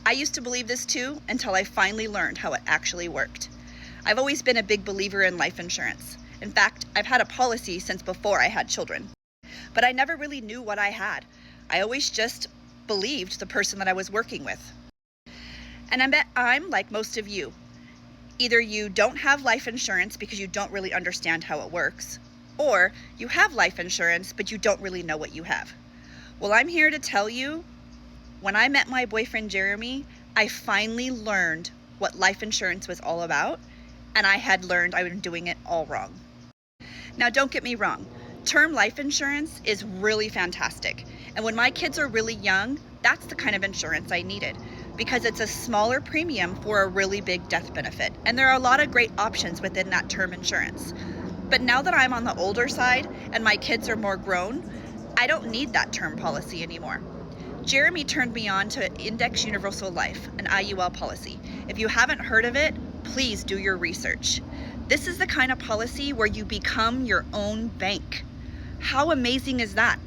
I used to believe this too until I finally learned how it actually worked. I've always been a big believer in life insurance. In fact, I've had a policy since before I had children. But I never really knew what I had. I always just believed the person that I was working with. And I bet I'm like most of you. Either you don't have life insurance because you don't really understand how it works, or you have life insurance but you don't really know what you have. Well, I'm here to tell you, when I met my boyfriend Jeremy, I finally learned what life insurance was all about, and I had learned I was doing it all wrong. Now, don't get me wrong, term life insurance is really fantastic. And when my kids are really young, that's the kind of insurance I needed, because it's a smaller premium for a really big death benefit. And there are a lot of great options within that term insurance. But now that I'm on the older side and my kids are more grown, I don't need that term policy anymore. Jeremy turned me on to Index Universal Life, an IUL policy. If you haven't heard of it, please do your research. This is the kind of policy where you become your own bank. How amazing is that?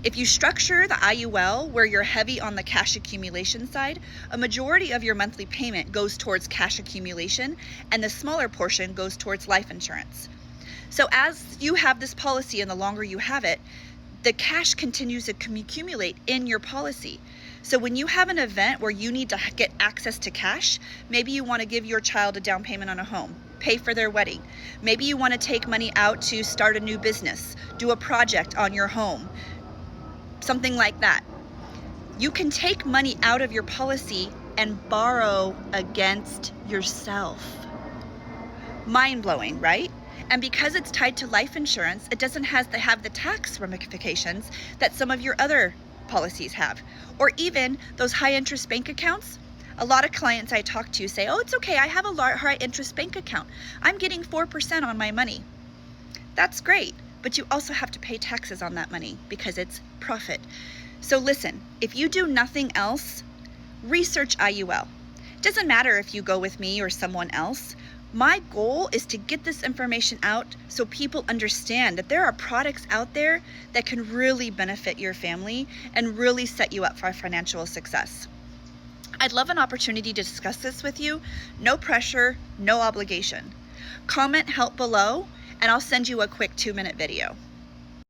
If you structure the IUL where you're heavy on the cash accumulation side, a majority of your monthly payment goes towards cash accumulation and the smaller portion goes towards life insurance. So as you have this policy and the longer you have it, the cash continues to accumulate in your policy. So when you have an event where you need to get access to cash, maybe you want to give your child a down payment on a home, pay for their wedding. Maybe you want to take money out to start a new business, do a project on your home, something like that. You can take money out of your policy and borrow against yourself. Mind-blowing, right? And because it's tied to life insurance, it doesn't have the tax ramifications that some of your other policies have. Or even those high interest bank accounts. A lot of clients I talk to say, oh, it's okay, I have a high interest bank account. I'm getting 4% on my money. That's great, but you also have to pay taxes on that money because it's profit. So listen, if you do nothing else, research IUL. It doesn't matter if you go with me or someone else. My goal is to get this information out so people understand that there are products out there that can really benefit your family and really set you up for financial success. I'd love an opportunity to discuss this with you. No pressure, no obligation. Comment help below, and I'll send you a quick 2-minute video.